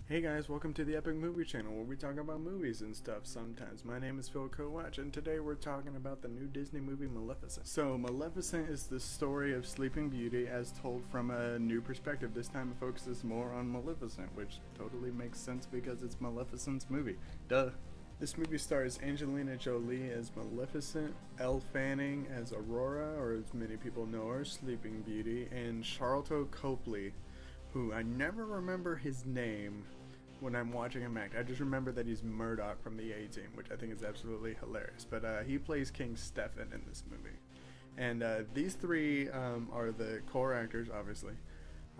Hey guys, welcome to the Epic Movie Channel where we talk about movies and stuff sometimes. My name is Phil Kowach and today we're talking about the new Disney movie Maleficent. So Maleficent is the story of Sleeping Beauty as told from a new perspective. This time it focuses more on Maleficent, which totally makes sense because it's Maleficent's movie. Duh. This movie stars Angelina Jolie as Maleficent, Elle Fanning as Aurora, or as many people know her, Sleeping Beauty, and Charlton Copley, who I never remember his name when I'm watching him act. I just remember that he's Murdoch from the A-Team, which I think is absolutely hilarious. But he plays King Stefan in this movie. And these three are the core actors, obviously.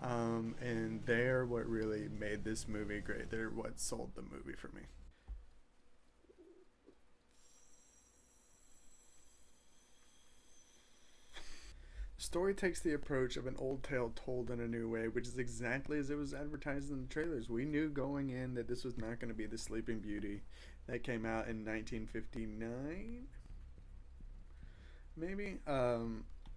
And they're what really made this movie great. They're what sold the movie for me. The story takes the approach of an old tale told in a new way, which is exactly as it was advertised in the trailers. We knew going in that this was not going to be the Sleeping Beauty that came out in 1959, maybe.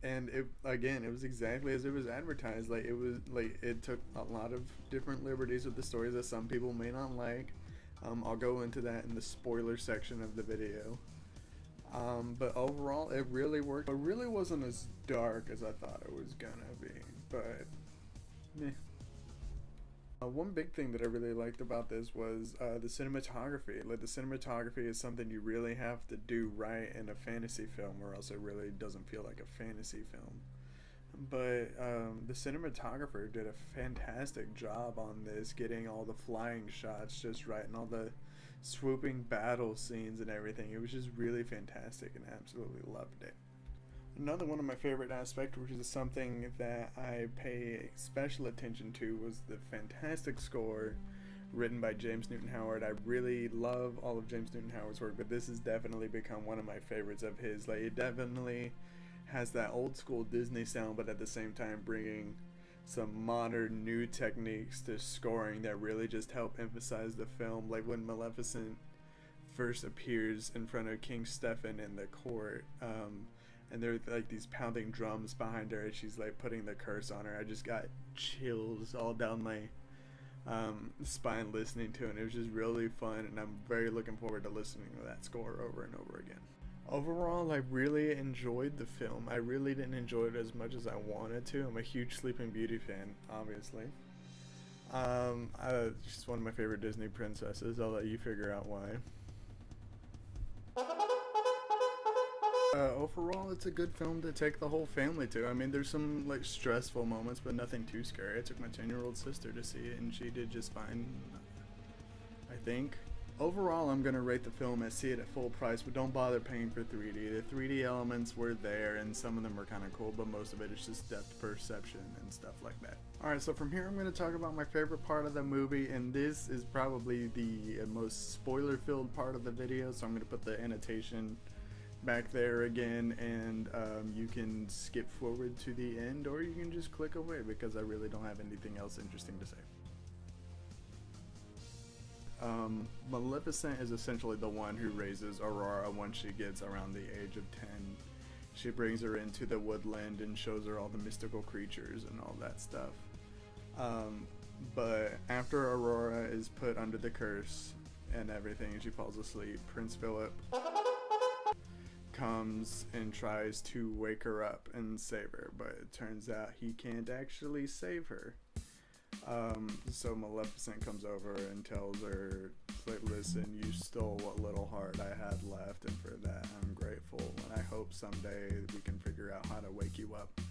And it was exactly as it was advertised. It took a lot of different liberties with the stories that some people may not like. I'll go into that in the spoiler section of the video. But overall, it really worked. It really wasn't as dark as I thought it was gonna be, but meh. One big thing that I really liked about this was the cinematography. Like, the cinematography is something you really have to do right in a fantasy film, or else it really doesn't feel like a fantasy film. But the cinematographer did a fantastic job on this, getting all the flying shots just right and all the swooping battle scenes and everything. It was just really fantastic and I absolutely loved it. Another one of my favorite aspects, which is something that I pay special attention to, was the fantastic score written by James Newton Howard. I really love all of James Newton Howard's work, but this has definitely become one of my favorites of his. Like, it definitely has that old school Disney sound, but at the same time bringing some modern new techniques to scoring that really just help emphasize the film. Like when Maleficent first appears in front of King Stefan in the court, and there are like these pounding drums behind her and she's like putting the curse on her. I just got chills all down my spine listening to it. It was just really fun, and I'm very looking forward to listening to that score over and over again. Overall, I really enjoyed the film. I really didn't enjoy it as much as I wanted to. I'm a huge Sleeping Beauty fan, obviously. She's one of my favorite Disney princesses. I'll let you figure out why. Overall, it's a good film to take the whole family to. I mean, there's some like stressful moments, but nothing too scary. I took my 10-year-old sister to see it, and she did just fine, I think. Overall, I'm going to rate the film as see it at full price, but don't bother paying for 3D. The 3D elements were there, and some of them were kind of cool, but most of it is just depth perception and stuff like that. Alright, so from here I'm going to talk about my favorite part of the movie, and this is probably the most spoiler-filled part of the video, so I'm going to put the annotation back there again, and you can skip forward to the end, or you can just click away, because I really don't have anything else interesting to say. Maleficent is essentially the one who raises Aurora once she gets around the age of 10. She brings her into the woodland and shows her all the mystical creatures and all that stuff. But after Aurora is put under the curse and everything and she falls asleep, Prince Philip comes and tries to wake her up and save her, but it turns out he can't actually save her. So Maleficent comes over and tells her, like, listen, you stole what little heart I had left, and for that I'm grateful, and I hope someday we can figure out how to wake you up.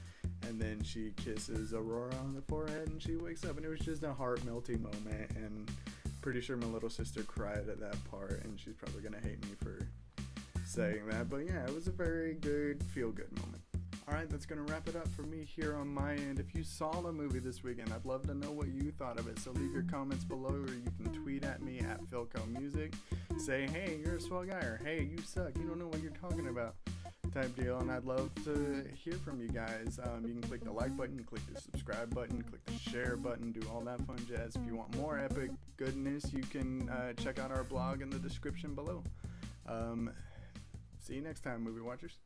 And then she kisses Aurora on the forehead and she wakes up, and it was just a heart-melting moment, and pretty sure my little sister cried at that part, and she's probably gonna hate me for saying that, but yeah, it was a very good, feel-good moment. Alright, that's going to wrap it up for me here on my end. If you saw the movie this weekend, I'd love to know what you thought of it, so leave your comments below, or you can tweet at me at PhilcoMusic. Say, hey, you're a swell guy, or hey, you suck, you don't know what you're talking about, type deal, and I'd love to hear from you guys. You can click the like button, click the subscribe button, click the share button, do all that fun jazz. If you want more epic goodness, you can check out our blog in the description below. See you next time, movie watchers.